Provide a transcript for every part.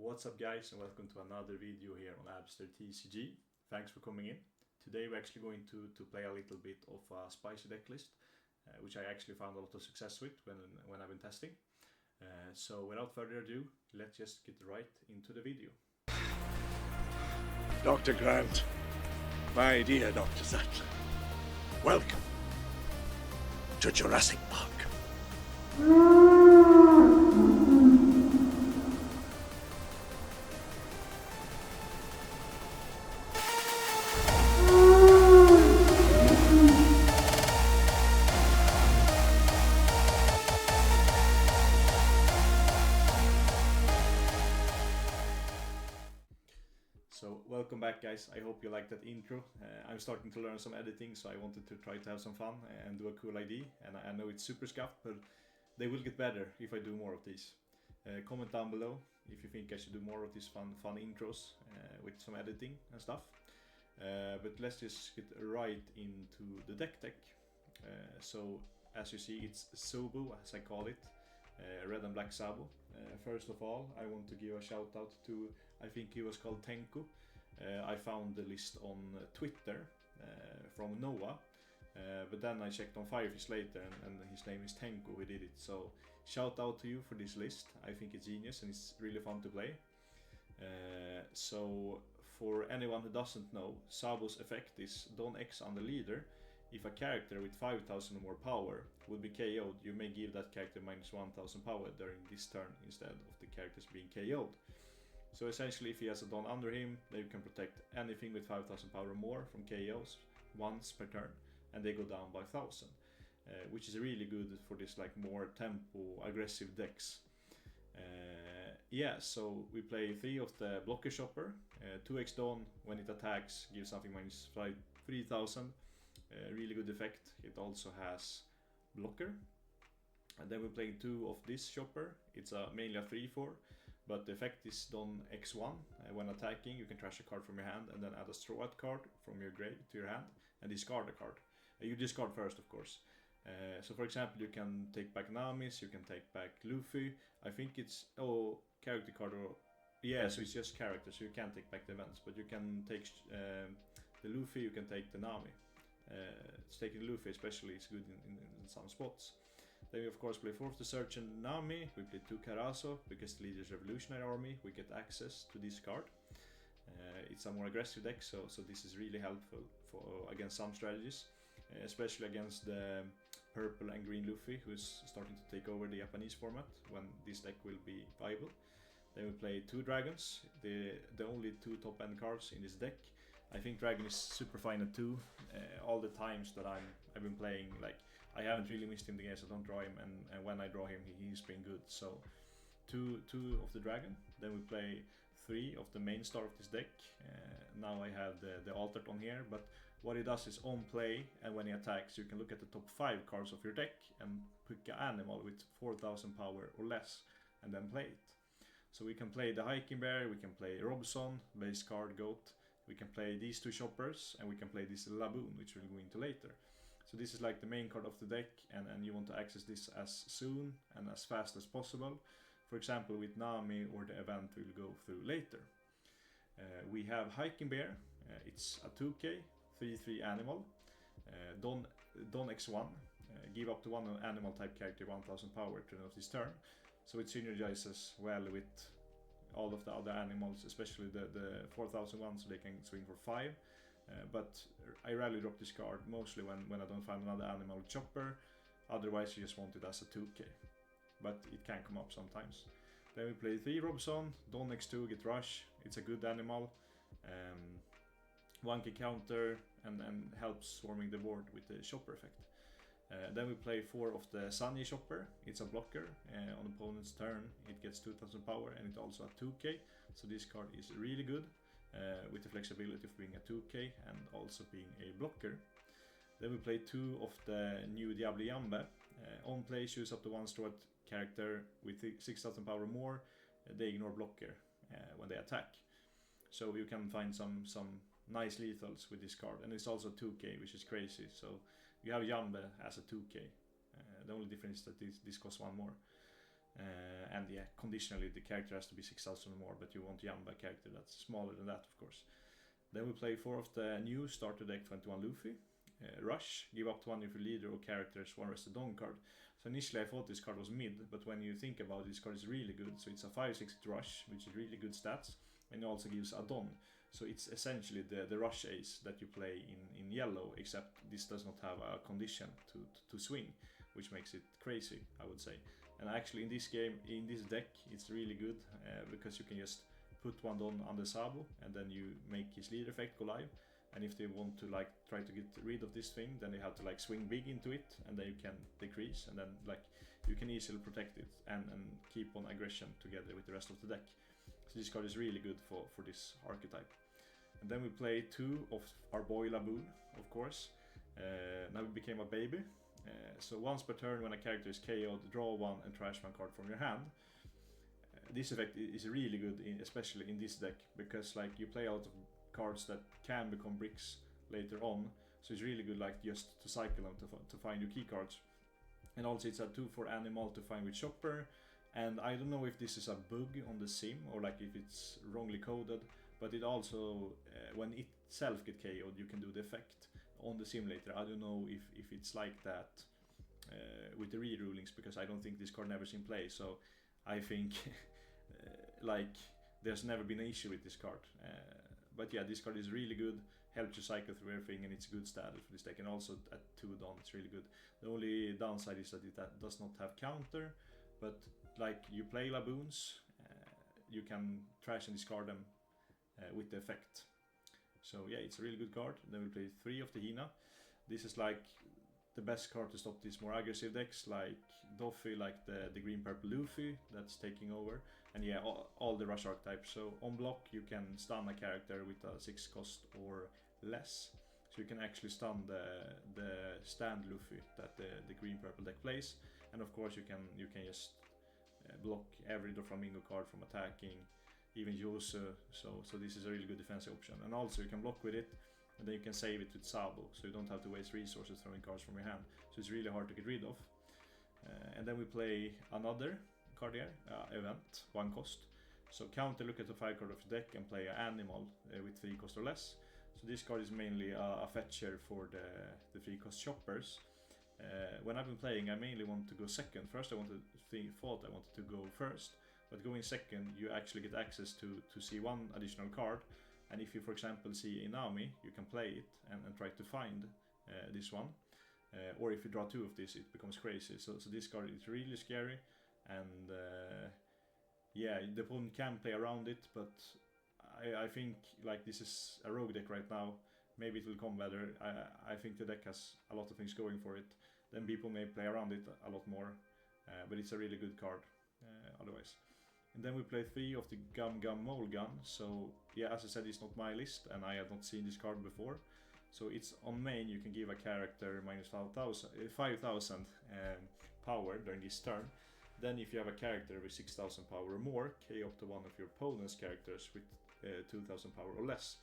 What's up guys, and welcome to another video here on Optcg. Thanks for coming in. Today we're actually going to play a little bit of a spicy deck list, which I actually found a lot of success with when I've been testing. So without further ado, let's just get right into the video. Dr. Grant, my dear Dr. Sattler, welcome to Jurassic Park. So welcome back guys, I hope you liked that intro. I'm starting to learn some editing, so I wanted to try to have some fun and do a cool ID. And I know it's super scuffed, but they will get better if I do more of these. Comment down below if you think I should do more of these fun intros with some editing and stuff. But let's just get right into the deck. So as you see, it's Zoobo, as I call it, red and black Sabo. First of all, I want to give a shout out to, I think he was called Tenko. I found the list on Twitter from Noah, but then I checked on Firefish later and his name is Tenko who did it. So shout out to you for this list. I think it's genius and it's really fun to play. So for anyone who doesn't know, Sabo's effect is Don X on the leader. If a character with 5000 or more power would be KO'd, you may give that character minus 1000 power during this turn instead of the characters being KO'd. So essentially, if he has a Don under him, then you can protect anything with 5000 power or more from KOs once per turn, and they go down by 1000, which is really good for this like more tempo aggressive decks. So we play 3 of the blocker shopper, 2x Don when it attacks gives something minus 3000. Really good effect. It also has blocker. And then we're playing 2 of this shopper. It's mainly a 3/4, but the effect is Don X1. When attacking, you can trash a card from your hand and then add a straw card from your grave to your hand and discard a card. You discard first, of course. So for example, you can take back Namis, you can take back Luffy. I think it's character card, or so it's just characters, so you can't take back the events, but you can take the Luffy, you can take the Nami. Taking Luffy especially is good in some spots. Then we of course play 4 of the Search and Nami. We play 2 Karaso because the leader's revolutionary army. We get access to this card. It's a more aggressive deck, so this is really helpful for against some strategies, especially against the purple and green Luffy, who's starting to take over the Japanese format when this deck will be viable. Then we play 2 dragons, the only 2 top end cards in this deck. I think Dragon is super fine at 2. All the times that I've been playing, like I haven't really missed him the games. I don't draw him, and when I draw him, he's been good. So two of the Dragon. Then we play 3 of the main star of this deck. Now I have the altered on here, but what he does is on play, and when he attacks, you can look at the top 5 cards of your deck and pick an animal with 4000 power or less, and then play it. So we can play the Hiking Bear, we can play Robson, base card, Goat. We can play these 2 shoppers, and we can play this Laboon, which we'll go into later. So this is like the main card of the deck, and you want to access this as soon and as fast as possible. For example, with Nami or the event we'll go through later. We have Hiking Bear. It's a 2k, 3/3 animal. Don X1. Give up to 1 animal type character 1000 power to the end of this turn. So it synergizes well with all of the other animals, especially the 4000 ones, so they can swing for 5. But I rarely drop this card, mostly when I don't find another animal with chopper. Otherwise you just want it as a 2k, but it can come up sometimes. Then we play 3 Robson, Don X2, get rush. It's a good animal, 1k counter, and helps swarming the board with the chopper effect. Then we play 4 of the Sunny Chopper. It's a blocker. On opponent's turn it gets 2000 power, and it's also a 2k, so this card is really good with the flexibility of being a 2k and also being a blocker. Then we play 2 of the new Diablo Jambe. On play, choose up to 1 straw character with 6000 power or more. They ignore blocker when they attack, so you can find some nice lethals with this card, and it's also 2k, which is crazy. So you have Jambe as a 2k. The only difference is that this costs 1 more. And yeah, conditionally the character has to be 6,000 or more, but you want Yamba character that's smaller than that, of course. Then we play 4 of the new starter deck 21 Luffy. Rush, give up to one of your leader or characters one rested on card. So initially I thought this card was mid, but when you think about it, this card is really good. So it's a 5/6 rush, which is really good stats, and it also gives a Don. So it's essentially the rush ace that you play in yellow, except this does not have a condition to swing, which makes it crazy, I would say. And actually in this game, in this deck, it's really good because you can just put one Don on the Sabo, and then you make his leader effect go live. And if they want to like try to get rid of this thing, then they have to like swing big into it, and then you can decrease, and then like you can easily protect it and keep on aggression together with the rest of the deck. So this card is really good for this archetype. And then we play 2 of our boy Laboon, of course. Now we became a baby. So once per turn, when a character is KO'd, draw 1 and trash 1 card from your hand. This effect is really good, especially in this deck, because like you play out of cards that can become bricks later on, so it's really good like just to cycle them to find your key cards. And also it's a 2/4 animal to find with Chopper, and I don't know if this is a bug on the sim or like if it's wrongly coded, but it also when itself get KO'd you can do the effect on the simulator. I don't know if it's like that with the rerulings, because I don't think this card never seen play, so I think like there's never been an issue with this card. But yeah, this card is really good, helps you cycle through everything, and it's good status for this deck. And also at 2 Don, it's really good. The only downside is that it does not have counter, but like you play Laboons, you can trash and discard them with the effect. So yeah, it's a really good card. Then we play 3 of the Hina. This is like the best card to stop these more aggressive decks, like Doffy, like the green purple Luffy that's taking over, and yeah, all the rush archetypes. So on block you can stun a character with a 6 cost or less, so you can actually stun the stand Luffy that the green purple deck plays. And of course you can just block every Doflamingo card from attacking, even Yosu. So this is a really good defensive option, and also you can block with it, and then you can save it with Sabo, so you don't have to waste resources throwing cards from your hand. So it's really hard to get rid of. And then we play another card here, event, 1 cost. So counter, look at the 5 card of your deck and play an animal with 3 cost or less. So this card is mainly a fetcher for the 3 cost shoppers. When I've been playing, I mainly want to go second. First I thought I wanted to go first, but going second you actually get access to see 1 additional card. And if you, for example, see Inami, you can play it and try to find this one. Or if you draw 2 of this, it becomes crazy. So this card is really scary, and yeah, the opponent can play around it, but I think like this is a rogue deck right now. Maybe it will come better. I think the deck has a lot of things going for it. Then people may play around it a lot more, but it's a really good card otherwise. And then we play 3 of the Gum Gum Mole Gun. So yeah, as I said, it's not my list, and I have not seen this card before. So it's on main, you can give a character minus 5,000 power during this turn. Then if you have a character with 6,000 power or more, KO up to one of your opponent's characters with 2,000 power or less.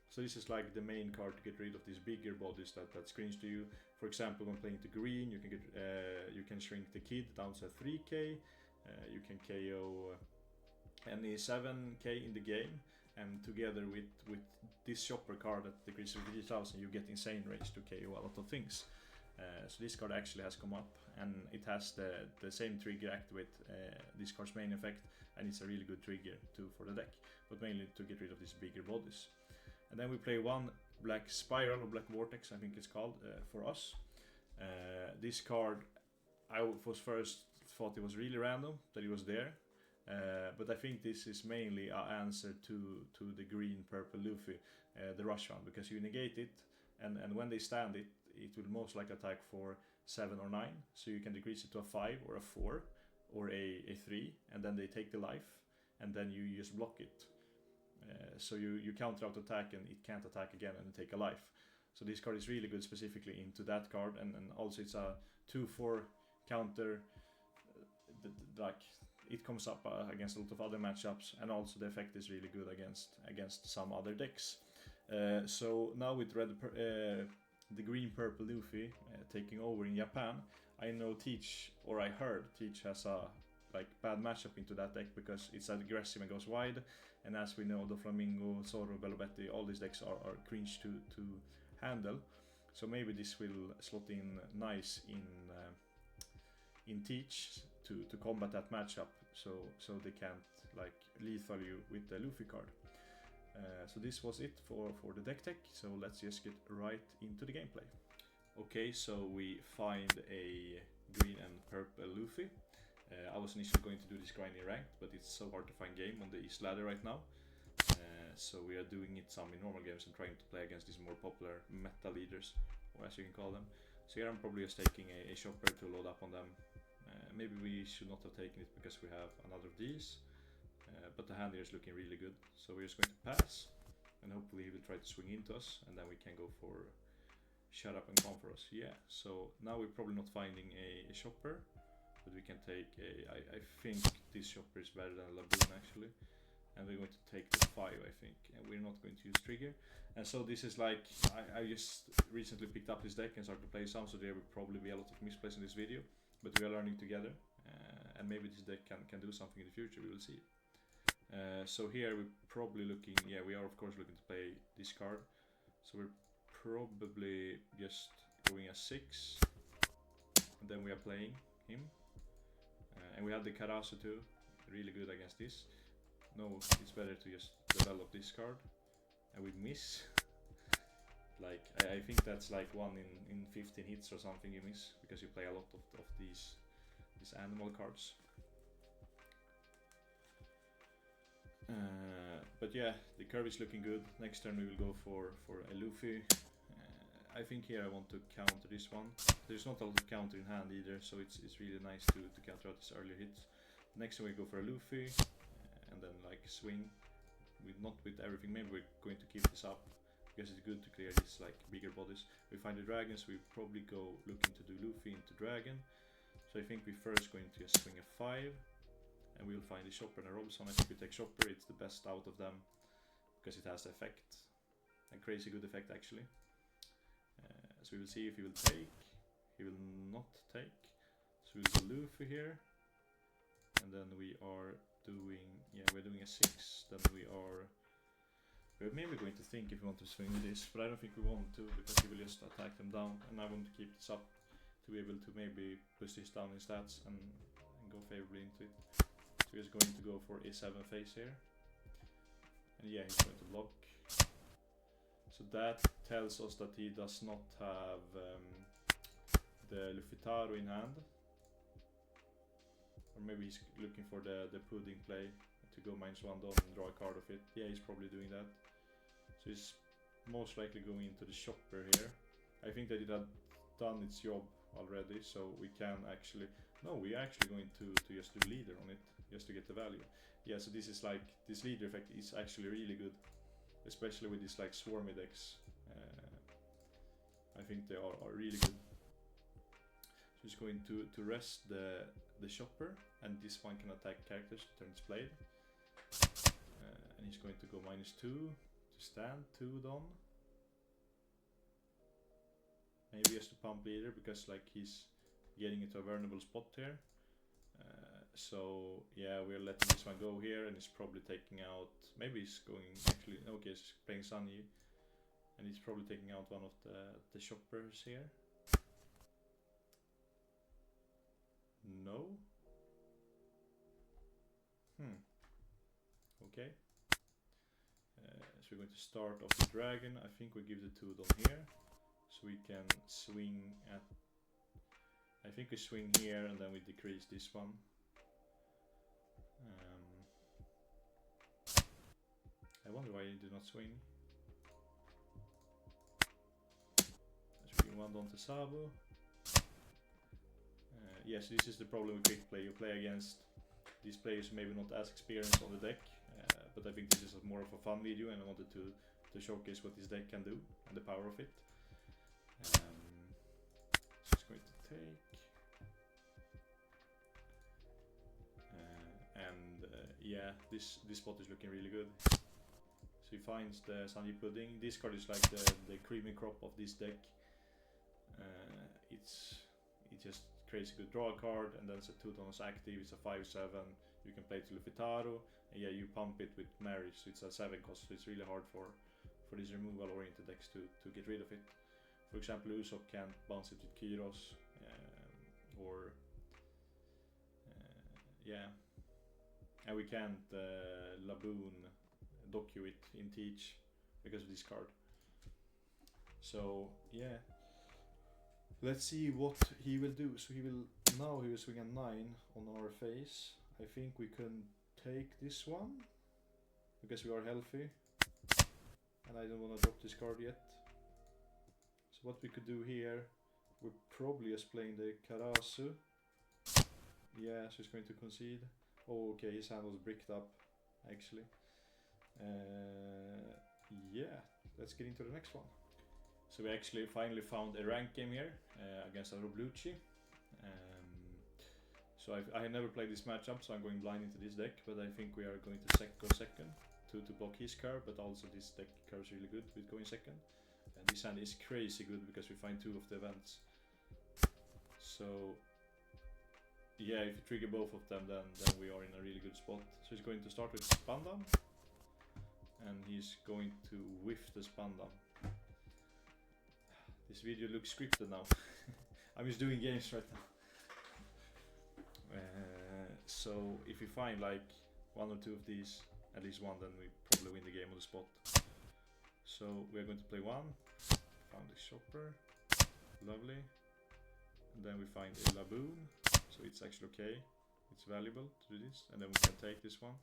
So this is like the main card to get rid of these bigger bodies that screens to you. For example, when playing to green, you can shrink the kid down to 3k. You can KO any 7k in the game, and together with this shopper card that decreases with 3,000, you get insane range to KO a lot of things. So this card actually has come up, and it has the same trigger activate this card's main effect, and it's a really good trigger for the deck, but mainly to get rid of these bigger bodies. And then we play 1 black spiral or black vortex, I think it's called, for us. This card, I was first thought it was really random that it was there, but I think this is mainly an answer to the green purple Luffy, the rush one, because you negate it, and when they stand it will most likely attack for 7 or 9, so you can decrease it to a 5 or a 4 or a 3, and then they take the life, and then you just block it. So you counter out attack, and it can't attack again and take a life. So this card is really good specifically into that card, and also it's a 2/4 counter. Like it comes up against a lot of other matchups, and also the effect is really good against some other decks. So now with the green purple Luffy taking over in Japan, I know Teach, or I heard Teach has a like bad matchup into that deck because it's aggressive and goes wide. And as we know, the Flamingo, Zoro, Bellobetti, all these decks are cringe to handle. So maybe this will slot in nice in Teach to combat that matchup, so they can't like lethal you with the Luffy card. So this was it for the deck tech, so let's just get right into the gameplay. Okay, so we find a green and purple Luffy. I was initially going to do this grind in ranked, but it's so hard to find game on the East ladder right now. So we are doing it some in normal games and trying to play against these more popular meta leaders, or as you can call them. So here I'm probably just taking a shopper to load up on them. Maybe we should not have taken it because we have another of these. But the hand here is looking really good. So we're just going to pass. And hopefully he will try to swing into us. And then we can go for shut up and come for us. Yeah, so now we're probably not finding a shopper. But we can take I think this shopper is better than Laboon actually. And we're going to take the 5 I think. And we're not going to use trigger. And so this is like, I just recently picked up this deck and started to play some. So there will probably be a lot of misplays in this video. But we are learning together. And maybe this deck can do something in the future, we will see. So here we're probably looking, yeah, we are of course looking to play this card. So we're probably just going a 6. And then we are playing him. And we have the Karasu too, really good against this. No, it's better to just develop this card. And we miss. Like, I think that's like 1 in 15 hits or something you miss. Because you play a lot of these animal cards. But yeah, the curve is looking good. Next turn we will go for a Luffy. I think here I want to counter this one. There's not a lot of counter in hand either, so it's really nice to counter out these earlier hits. Next turn we go for a Luffy, and then like swing. Not with everything, maybe we're going to keep this up, because it's good to clear these like bigger bodies. We find the dragons, we probably go looking to do Luffy into dragon. So I think we first going to just swing a 5. And we'll find the Chopper and a Robson. I think we take Chopper, it's the best out of them. Because it has the effect. A crazy good effect actually. So we will see if he will take. He will not take. So we'll do Luffy here. And then we are doing, yeah, we're doing a 6. Then we're maybe going to think if we want to swing this. But I don't think we want to, because he will just attack them down. And I want to keep this up to be able to maybe push this down in stats and go favorably into it. So he's going to go for a 7 face here. And yeah, he's going to block. So that tells us that he does not have the Luffy in hand. Or maybe he's looking for the pudding play to go -1 down and draw a card of it. Yeah, he's probably doing that. So he's most likely going into the shopper here. I think that it had done its job already, so we can actually... No, we're actually going to just do leader on it, just to get the value. Yeah, so this is like, this leader effect is actually really good. Especially with these like swarmy decks. I think they are really good. So he's going to rest the shopper, and this one can attack characters to turn its blade. And he's going to go -2 to stand 2 down. Maybe just to pump leader, because like he's getting into a vulnerable spot here. So yeah, we're letting this one go here, and he's probably taking out, maybe he's going actually, okay, he's playing Sunny, and he's probably taking out one of the shoppers here. No. Okay. So we're going to start off the dragon. I think we give the 2 down here, so we can swing at, I think we swing here and then we decrease this one. I wonder why he did not swing. Swing 1 down to Sabo. Yes, this is the problem with quick play. You play against these players maybe not as experienced on the deck, but I think this is more of a fun video, and I wanted to showcase what this deck can do and the power of it. So it's going to take. Yeah, this spot is looking really good. So he finds the Sunny Pudding. This card is like the creamy crop of this deck. It's just crazy good draw card, and then it's a 2 tones active, it's a 5/7. You can play to Luffy, and yeah, you pump it with Mary, so it's a 7 cost, so it's really hard for these removal oriented decks to get rid of it. For example, Usopp can't bounce it with Kyros, or yeah, and we can't Laboon docu it in Teach because of this card. So yeah, let's see what he will do. So he will swing a 9 on our face. I think we can take this one because we are healthy, and I don't want to drop this card yet. So what we could do here, we're probably just playing the Karasu. Yeah, so he's going to concede. Oh, okay, his hand was bricked up, actually. Yeah, let's get into the next one. So we actually finally found a rank game here against a Lucci. So I never played this matchup, so I'm going blind into this deck, but I think we are going to go second to block his curve, but also this deck curves really good with going second. And this hand is crazy good because we find 2 of the events. So yeah, if you trigger both of them, then we are in a really good spot. So he's going to start with Spandam, and he's going to whiff the Spandam. This video looks scripted now. I'm just doing games right now. So if we find like 1 or 2 of these, at least one, then we probably win the game on the spot. So we're going to play 1. Found the shopper, lovely. And then we find a Laboon, so it's actually okay. It's valuable to do this, and then we can take this one.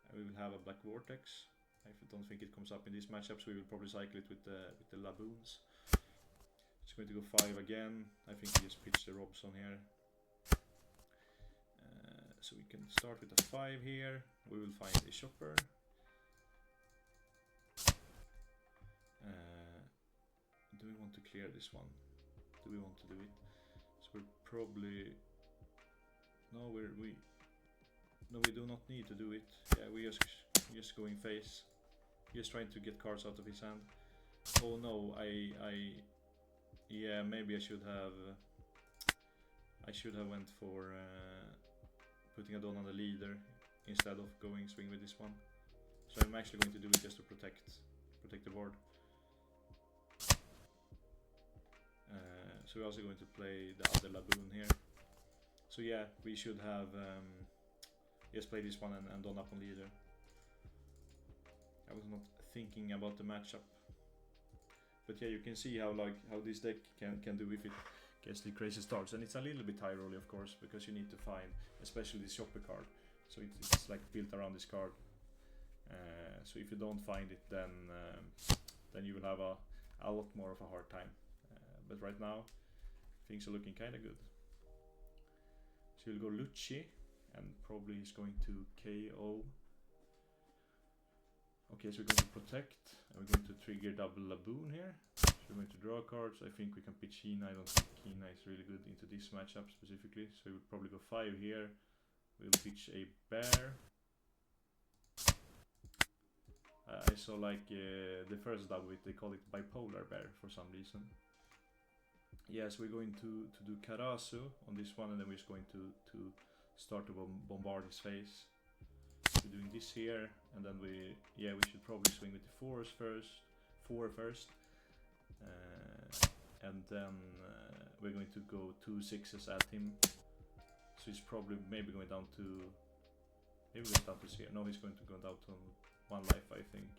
And we will have a black vortex. I don't think it comes up in these matchups. We will probably cycle it with the Laboons. It's going to go 5 again. I think we just pitch the Robson here. So we can start with a 5 here. We will find a shopper. Do we want to clear this one? Do we want to do it? So we're probably... No, we do not need to do it. Yeah, we just going face. Just trying to get cards out of his hand. Oh no, yeah, maybe I should have went for putting a Don on the leader instead of going swing with this one. So I'm actually going to do it just to protect the board. So we're also going to play the other Laboon here. So yeah, we should have just play this one and Don up on leader. I was not thinking about the matchup. But yeah, you can see how this deck can do if it gets the crazy starts, and it's a little bit high rolly, of course, because you need to find, especially this shopper card. So it's like built around this card. So if you don't find it, then you will have a lot more of a hard time. But right now, things are looking kind of good. So you'll go Lucci, and probably he's going to KO. Okay, so we're going to protect, and we're going to trigger double Laboon here. So we're going to draw cards. I think we can pitch Hina. I don't think Hina is really good into this matchup specifically. So we would probably go 5 here. We'll pitch a bear. I saw like the first double, they call it bipolar bear for some reason. Yeah, so we're going to do Karasu on this one, and then we're just going to start to bombard his face. We're doing this here, and then we should probably swing with the 4 first, and then we're going to go 2 6s at him. So he's probably maybe going down to 0. No, he's going to go down to 1 life, I think.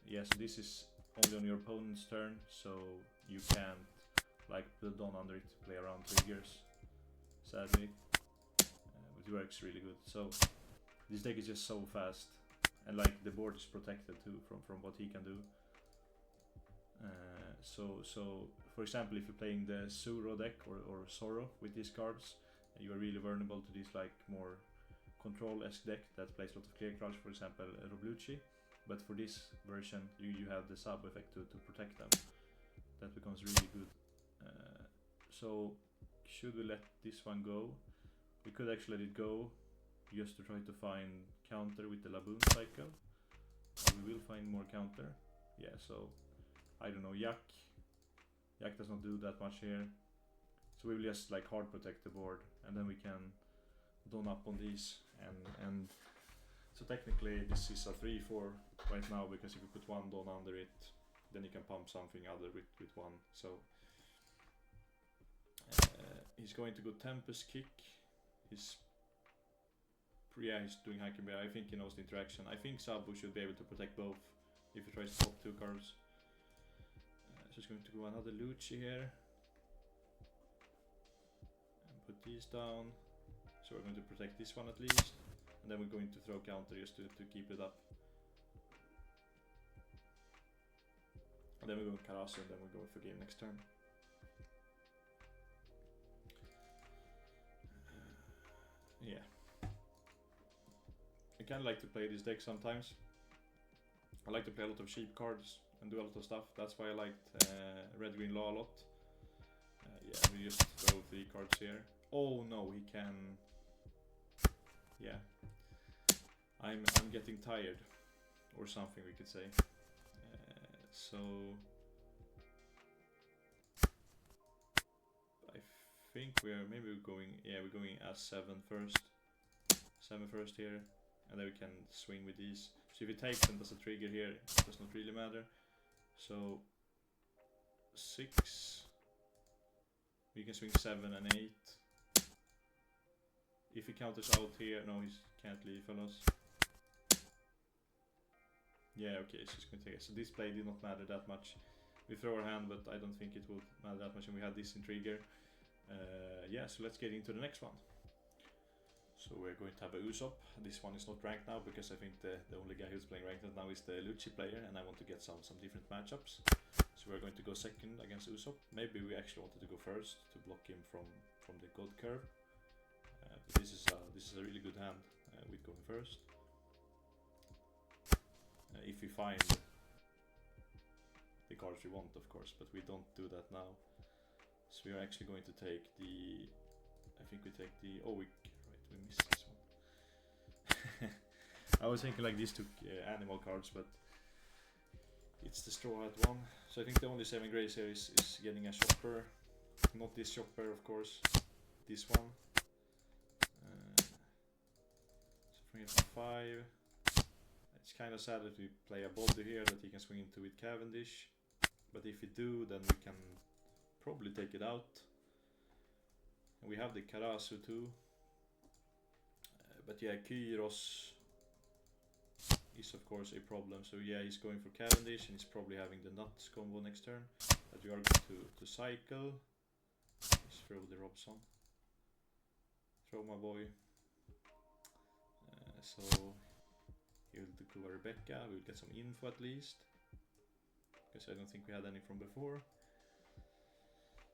Yeah, so this is only on your opponent's turn, so you can't like put Don under it to play around triggers, sadly. But it works really good. So this deck is just so fast, and like the board is protected too from what he can do. So for example, if you're playing the Zoobo deck or Zoro with these cards, you are really vulnerable to this like more control-esque deck that plays a lot of clear cards, for example Lucci. But for this version, you have the Sabo effect to protect them. That becomes really good. So should we let this one go? We could actually let it go just to try to find counter with the Laboon cycle. We will find more counter. Yeah, so I don't know, Yak does not do that much here. So we will just like hard protect the board, and then we can don up on these, and so technically this is a 3-4 right now, because if you put one don under it, then you can pump something other with one. So he's going to go Tempest Kick. He's doing Hacking Bear. I think he knows the interaction. I think Sabo should be able to protect both if he tries to pop 2 cards. So he's going to go another Lucci here. And put these down. So we're going to protect this one at least. And then we're going to throw counter just to keep it up. And then we go Karasu, and then we go for game next turn. Yeah. I kinda like to play this deck sometimes. I like to play a lot of cheap cards and do a lot of stuff. That's why I liked Red Green Law a lot. Yeah, we just throw 3 cards here. Oh no, he can. Yeah, I'm getting tired, or something we could say. So I think we're going. Yeah, we're going as 7 first. 7 first here, and then we can swing with these. So if it takes them as a trigger here, it does not really matter. So 6. We can swing 7 and 8. If he counters out here, no, he can't leave fellas. Yeah, okay, so he's going to take it. So this play did not matter that much. We throw our hand, but I don't think it would matter that much, and we had this in trigger. Yeah, so let's get into the next one. So we're going to have a Usopp. This one is not ranked now, because I think the only guy who's playing ranked now is the Lucci player, and I want to get some different matchups. So we're going to go second against Usopp. Maybe we actually wanted to go first to block him from the God curve. But this is a really good hand with going first. If we find the cards we want, of course, but we don't do that now. So we are actually going to take the. I think we take the. Oh, we missed this one. I was thinking like these 2 animal cards, but it's the Straw Hat one. So I think the only 7 grays here is getting a shopper. Not this shopper, of course. This one. So bring it to 5. It's kind of sad that we play a body here that he can swing into with Cavendish. But if we do, then we can probably take it out. And we have the Karasu too. But yeah, Kyros is of course a problem. So yeah, he's going for Cavendish, and he's probably having the Nuts combo next turn. But we are going to cycle. Let's throw the Robson. Throw my boy. So he'll go Rebecca. We'll get some info at least, because I don't think we had any from before.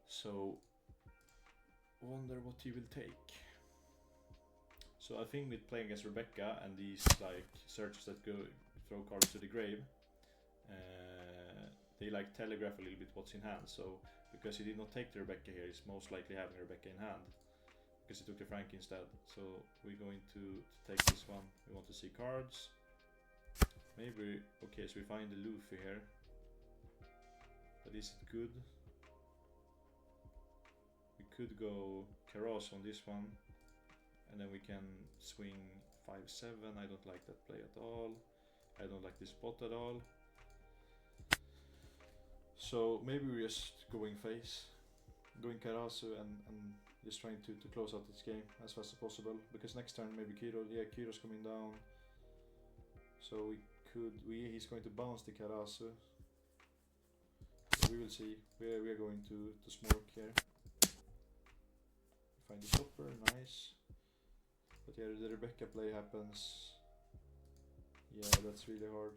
So wonder what he will take. So I think with playing against Rebecca and these like searches that go throw cards to the grave, they like telegraph a little bit what's in hand. So because he did not take the Rebecca here, he's most likely having Rebecca in hand, because he took the Frank instead. So we're going to take this one. We want to see cards. Maybe, okay, so we find the Luffy here. But is it good? We could go Karos on this one. And then we can swing 5-7. I don't like that play at all. I don't like this spot at all. So maybe we're just going face. Going Karasu and just trying to close out this game as fast as possible. Because next turn maybe Kiro, yeah, Kiro's coming down. So he's going to bounce the Karasu. So we will see. We are going to smoke here. Find the shopper, nice. But yeah, the Rebecca play happens. Yeah, that's really hard.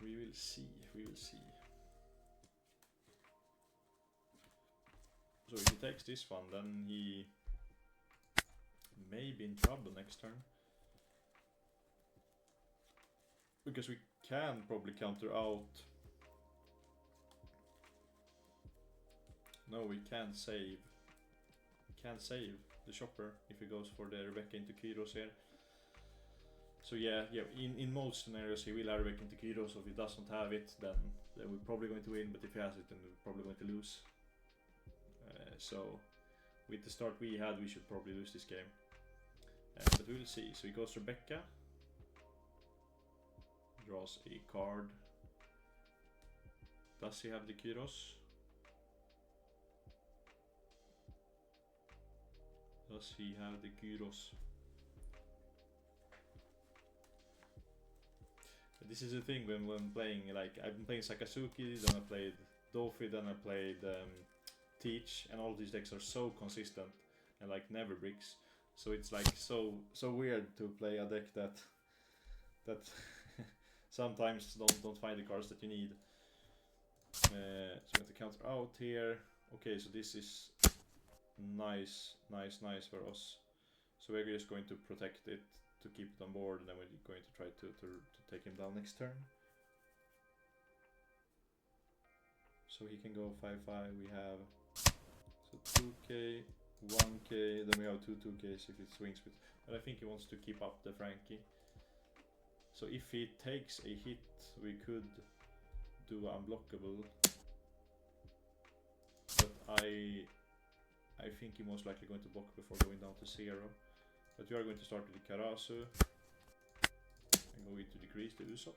We will see, we will see. So if he takes this one, then he may be in trouble next turn. Because we can probably counter out. No, we can't save. Can't save the shopper if he goes for the Rebecca into Kyros here. So yeah, in most scenarios he will airbag into Kiro, so if he doesn't have it, then we're probably going to win, but if he has it, then we're probably going to lose. So with the start we had, we should probably lose this game. But we'll see. So he goes Rebecca, draws a card. Does he have the Kyros? Does he have the Kyros? This is the thing when playing, like I've been playing Sakazuki, then I played Dofi, then I played Teach, and all of these decks are so consistent and like never bricks. So it's like so weird to play a deck that sometimes don't find the cards that you need. So we have to counter out here. Okay, so this is nice for us. So we're just going to protect it to keep it on board, and then we're going to try to take him down next turn. So he can go 5/5. We have so 2k, 1k, then we have 2/2ks if it swings with. But I think he wants to keep up the Frankie. So if he takes a hit, we could do unblockable. But I think he's most likely going to block before going down to 0. But we are going to start with the Karasu and go into decrease the Usopp.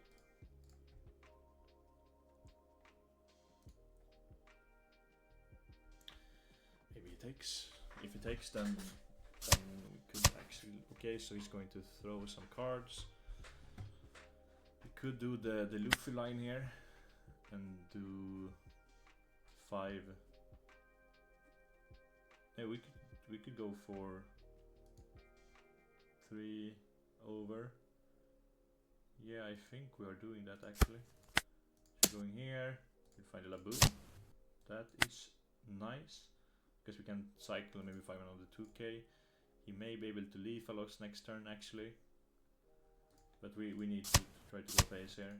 Maybe he takes. If he takes, then we could actually. Okay, so he's going to throw some cards. We could do the Luffy line here and do 5. Yeah, we could go for 3 over. Yeah, I think we are doing that actually. So going here, we find a Laboon. That is nice, because we can cycle maybe 5 another 2k. He may be able to leave Alox next turn actually, but we need to try to go face here.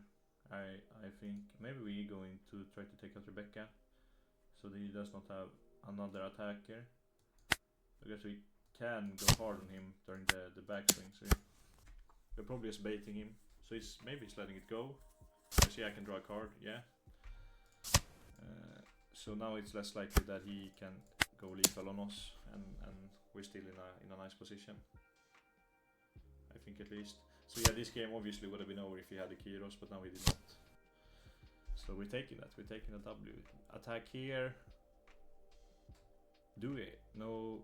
I think maybe we're going to try to take out Rebecca, so that he does not have another attacker. I guess we can go hard on him during the backswing, so we're probably just baiting him. So maybe he's letting it go. I see I can draw a card, yeah. So now it's less likely that he can go lethal on us, and we're still in a nice position. I think at least. So yeah, this game obviously would have been over if he had the Kyros, but now he did not. So we're taking that. We're taking a W. Attack here. Do we? No.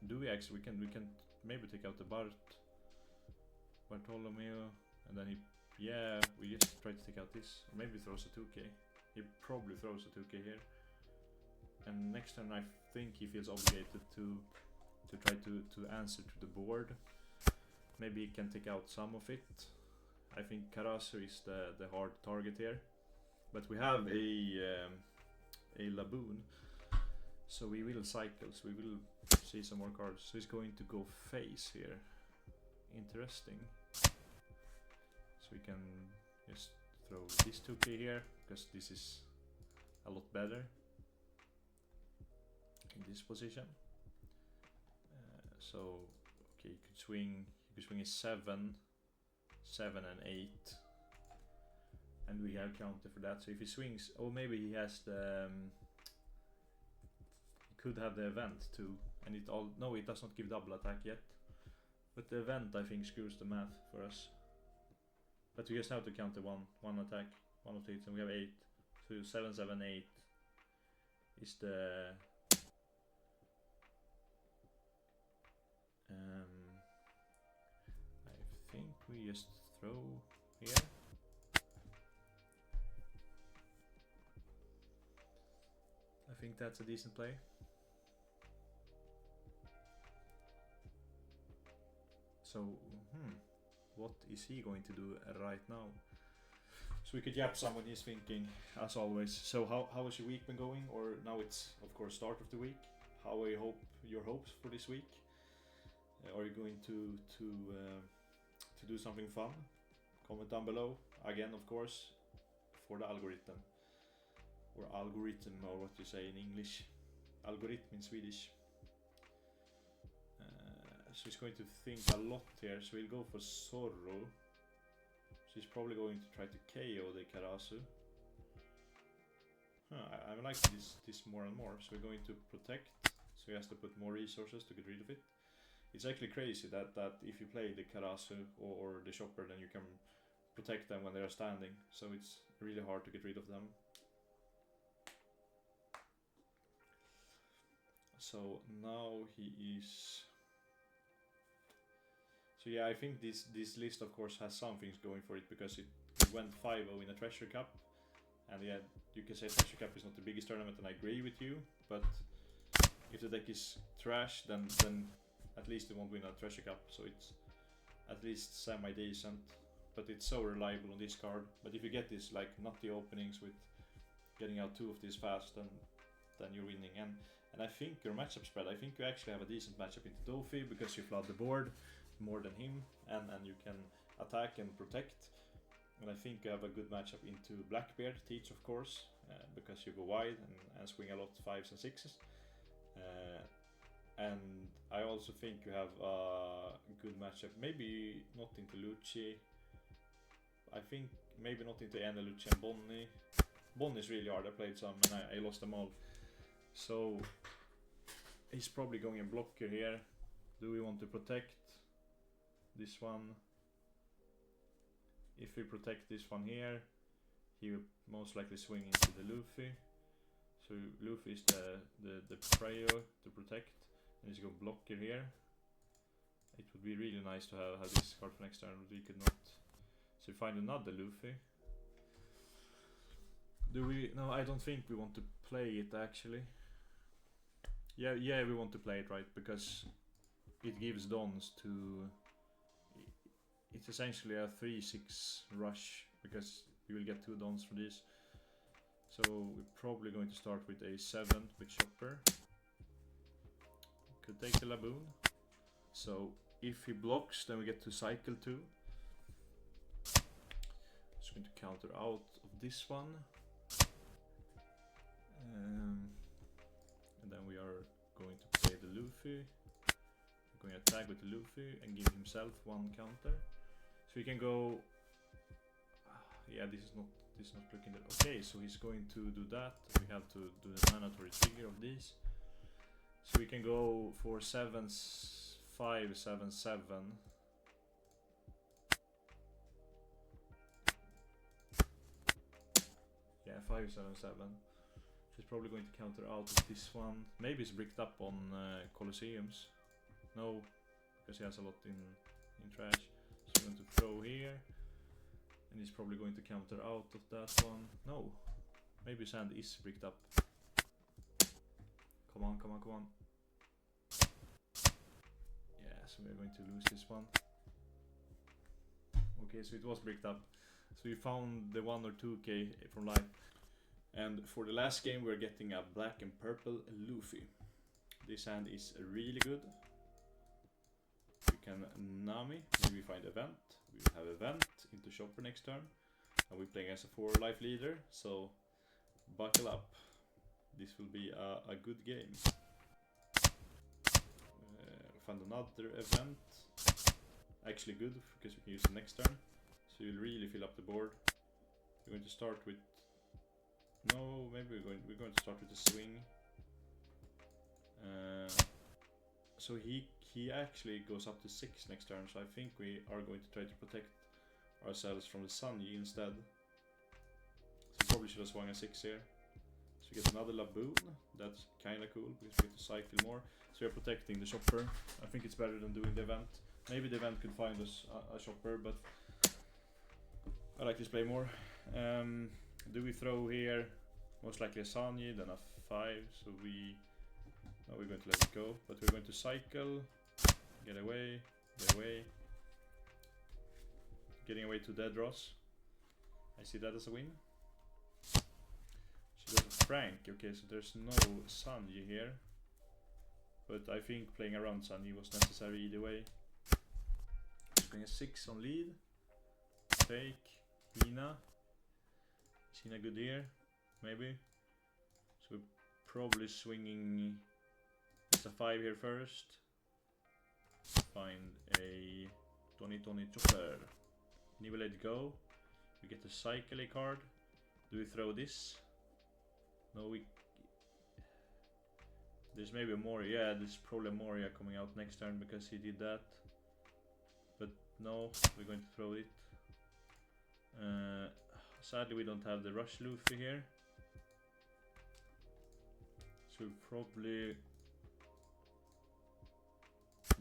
Do we actually? We can maybe take out the Bartolomeo, and then yeah, we just try to take out this. Or maybe throws a 2k. He probably throws a 2k here. And next turn I think he feels obligated to try to answer to the board. Maybe he can take out some of it. I think Karasu is the hard target here. But we have a Laboon, so we will cycle, so we will see some more cards. So he's going to go face here. Interesting. So we can just throw this 2k here, because this is a lot better in this position. So okay, you could swing a 7, 7 and 8, and we have counter for that. So if he swings, oh, maybe he has the he could have the event too, and it all, no, it does not give double attack yet, but the event I think screws the math for us. But we just have to counter one attack, one of the hits, and we have 8. So 7, 7, 8 is the I think we just throw here. I think that's a decent play. So, what is he going to do right now? So we could yap someone he's thinking, as always. So how has your week been going? Or now it's of course start of the week. How are your hopes for this week? Are you going to do something fun? Comment down below. Again, of course, for the algorithm, or what you say in English. Algorithm in Swedish. So he's going to think a lot here, so he'll go for Zorro. So he's probably going to try to KO the Karasu. I'm liking this more and more. So we're going to protect, so he has to put more resources to get rid of it. It's actually crazy that if you play the Karasu or the Chopper, then you can protect them when they are standing. So it's really hard to get rid of them. So now he is... So yeah, I think this list of course has some things going for it, because it went 5-0 in a Treasure Cup. And yeah, you can say Treasure Cup is not the biggest tournament, and I agree with you. But if the deck is trash, then at least it won't win a Treasure Cup. So it's at least semi-decent. But it's so reliable on this card. But if you get this like nutty openings with getting out 2 of these fast, then you're winning. And I think your matchup spread, I think you actually have a decent matchup into Dofi, because you flood the board more than him, and you can attack and protect. And I think you have a good matchup into Blackbeard, Teach of course, because you go wide and swing a lot 5s and 6s. And I also think you have a good matchup, maybe not into Lucci. I think maybe not into Ene, Lucci and Bonnie. Bonnie is really hard, I played some and I lost them all. So he's probably going in blocker here. Do we want to protect this one? If we protect this one here, he will most likely swing into the Luffy. So Luffy is the prio to protect, and he's going blocker here. It would be really nice to have this card for next turn, but we could not. So we find another Luffy. Do we? No, I don't think we want to play it actually. Yeah, we want to play it, right? Because it gives dons to... It's essentially a 3-6 rush, because you will get 2 dons for this. So we're probably going to start with a 7th with Chopper. Could take the Laboon. So if he blocks, then we get to cycle 2. Just going to counter out of this one. And then we are going to play the Luffy. We're going to attack with the Luffy and give himself 1 counter. So we can go... yeah, this is not looking that... Okay, so he's going to do that. We have to do the mandatory trigger of these. So we can go for 7s, 5, 7, 7. Yeah, 5, 7, 7. He's probably going to counter out of this one. Maybe it's bricked up on Colosseums. No, because he has a lot in trash. So we're going to throw here. And he's probably going to counter out of that one. No, maybe sand is bricked up. Come on, come on, come on. Yeah, so we're going to lose this one. Okay, so it was bricked up. So we found the 1 or 2k from life. And for the last game we're getting a black and purple Luffy. This hand is really good. We can Nami, maybe find event. We have event into Chopper next turn. And we're playing as a 4 life leader, so buckle up. This will be a good game. Found another event. Actually good, because we can use it next turn. So you'll really fill up the board. We're going to start with... No, maybe we're going to start with a swing. So he actually goes up to 6 next turn, so I think we are going to try to protect ourselves from the Sanji instead. So probably should have swung a 6 here. So we get another Laboon. That's kinda cool, because we get to cycle more. So we're protecting the Chopper. I think it's better than doing the event. Maybe the event could find us a Chopper, but I like this play more. Do we throw here? Most likely a Sanji, then a 5, so no, we're going to let it go, but we're going to cycle, get away, getting away to Dead Ross. I see that as a win. She goes to Frank, okay, so there's no Sanji here, but I think playing around Sanji was necessary either way. Playing a 6 on lead, take, Hina. Is Hina good here? Maybe. So we're probably swinging... It's a 5 here first. find a Tony Chopper. And we let it go. We get the cycle A card. Do we throw this? No, we... There's maybe a Moria. Yeah, there's probably a Moria coming out next turn because he did that. But no, we're going to throw it. Sadly, we don't have the Rush Luffy here. So probably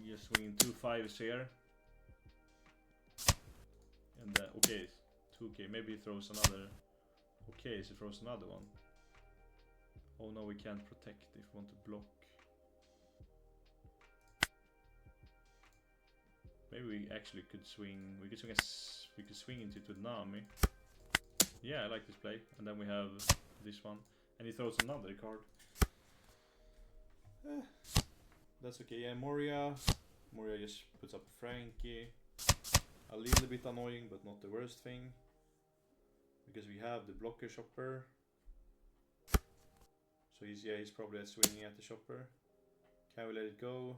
just swinging 2 5s here. And okay, 2k. Maybe he throws another. Okay, so he throws another one. Oh no, we can't protect if we want to block. Maybe we actually could swing. We could swing we could swing into Nami. Yeah, I like this play. And then we have this one, and he throws another card. That's okay. Yeah, Moria just puts up Frankie. A little bit annoying, but not the worst thing, because we have the blocker shopper. So he's probably swinging at the shopper. Can we let it go?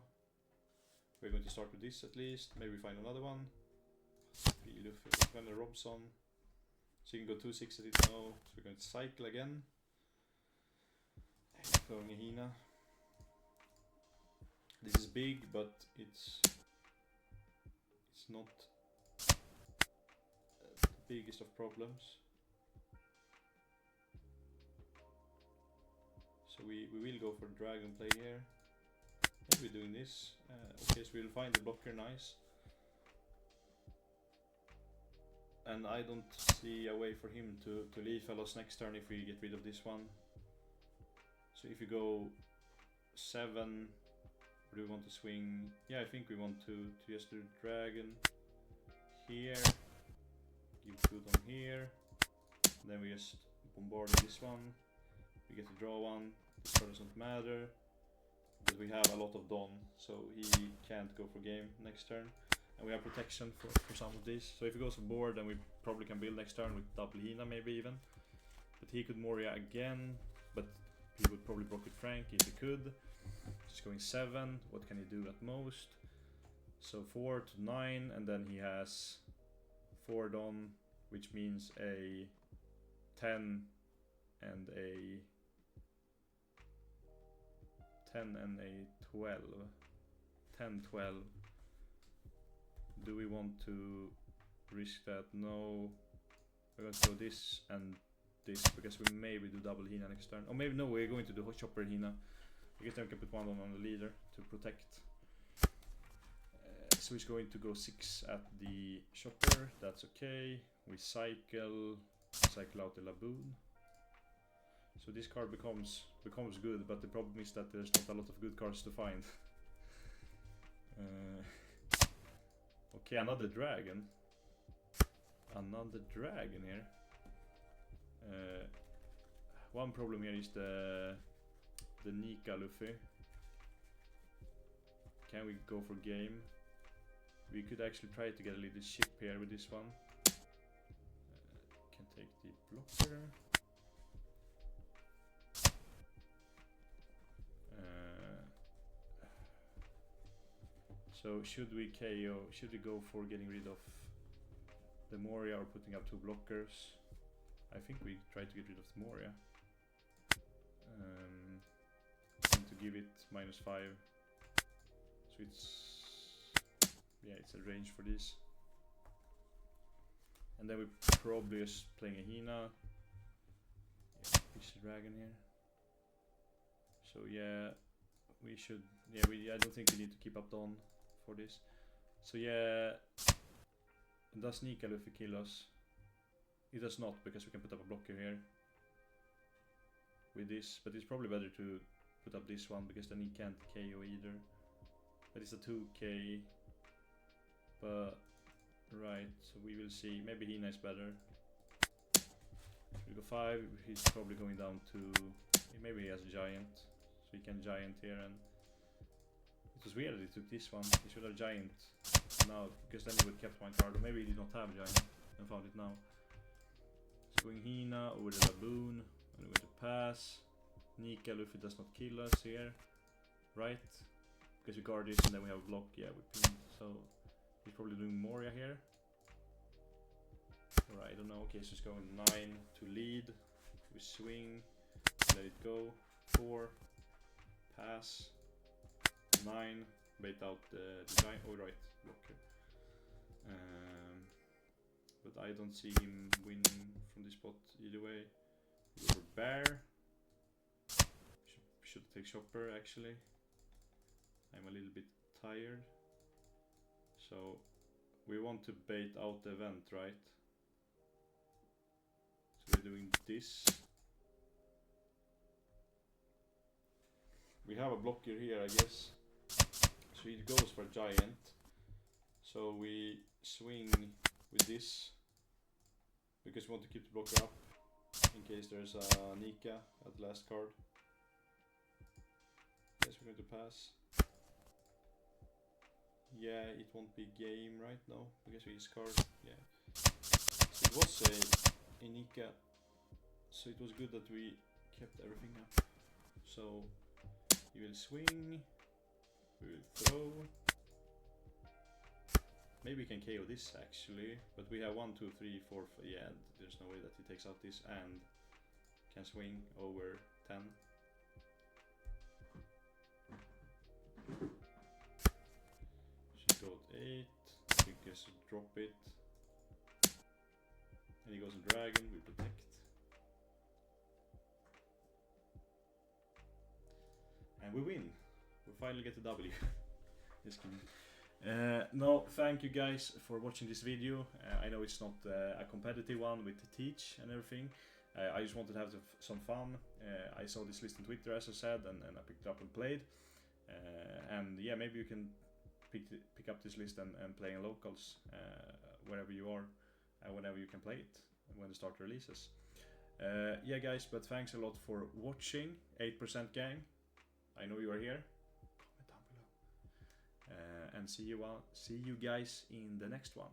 We're going to start with this at least. Maybe find another one. Find a Robson. So you can go 2-6 at it now. So we're going to cycle again. Throwing a Hina. This is big, but it's not the biggest of problems. So we will go for the dragon play here. And we're doing this. Okay, so we'll find the blocker, nice. And I don't see a way for him to leave fellows next turn if we get rid of this one. So if you go 7, do we want to swing? Yeah, I think we want to just do dragon here. Give 2 on here. Then we just bombard this one. We get to draw one. This card doesn't matter. But we have a lot of Don, so he can't go for game next turn. And we have protection for some of these. So if he goes for board, then we probably can build next turn with double Hina maybe even. But he could Moria again, but he would probably block with Frankie if he could. Just going 7, what can he do at most? So 4 to 9, and then he has 4 Don, which means a 10 and a 12. 10, 12. Do we want to risk that? No. We're going to go this and this because we maybe do double Hina next turn. Or maybe no, we're going to do chopper Hina. I guess then we can put one on the leader to protect. So he's going to go 6 at the shopper. That's okay. We cycle out the Laboon. So this card becomes good, but the problem is that there's not a lot of good cards to find. Okay, another dragon. Another dragon here. One problem here is the Nika Luffy. Can we go for game? We could actually try to get a little ship here with this one. Can take the blocker. So should we KO? Should we go for getting rid of the Moria or putting up 2 blockers? I think we try to get rid of the Moria. And to give it -5. So it's a range for this. And then we're probably just playing a Hina. Yeah, fish the dragon here. So yeah, we should. Yeah, I don't think we need to keep up Don for this. So yeah, does Nika Luffy kill us? It does not, because we can put up a blocker here with this. But it's probably better to put up this one because then he can't KO either. But it's a 2k. But right, so we will see. Maybe Hina is better. We go 5. He's probably going down to. Maybe he has a giant, so he can giant here. And it was weird that he took this one. He should have giant now, because then he would have kept my card. Or maybe he did not have giant and found it now. So going Hina over the Laboon, and we're going to pass. Nika Luffy does not kill us here, right? Because we guard this and then we have a block. Yeah, we pin. so he's probably doing Moria here. Or I don't know. Okay, so it's going 9 to lead. We swing, let it go. 4, pass. 9, bait out the giant. Oh right, blocker. But I don't see him winning from this spot either way. Over bear. Should take chopper actually. I'm a little bit tired. So we want to bait out the event, right? So we're doing this. We have a blocker here, I guess. So he goes for giant. So we swing with this because we want to keep the blocker up in case there's a Nika at the last card. Yes, we're going to pass. Yeah, it won't be game right now because we discard. Yeah. So it was a Nika, so it was good that we kept everything up. So he will swing. We will throw. Maybe we can KO this actually, but we have 1, 2, 3, 4, 5. Yeah, there's no way that he takes out this and can swing over 10. She got 8. We just drop it. And he goes in dragon, we protect. And we win. We finally get the W. Just kidding. No, thank you guys for watching this video. I know it's not a competitive one with the teach and everything. I just wanted to have some fun. I saw this list on Twitter, as I said, and I picked it up and played. And yeah, maybe you can pick up this list and play in locals wherever you are, whenever you can play it when the start releases. Yeah, guys, but thanks a lot for watching. 8% gang. I know you are here. Comment down below. And see you guys in the next one.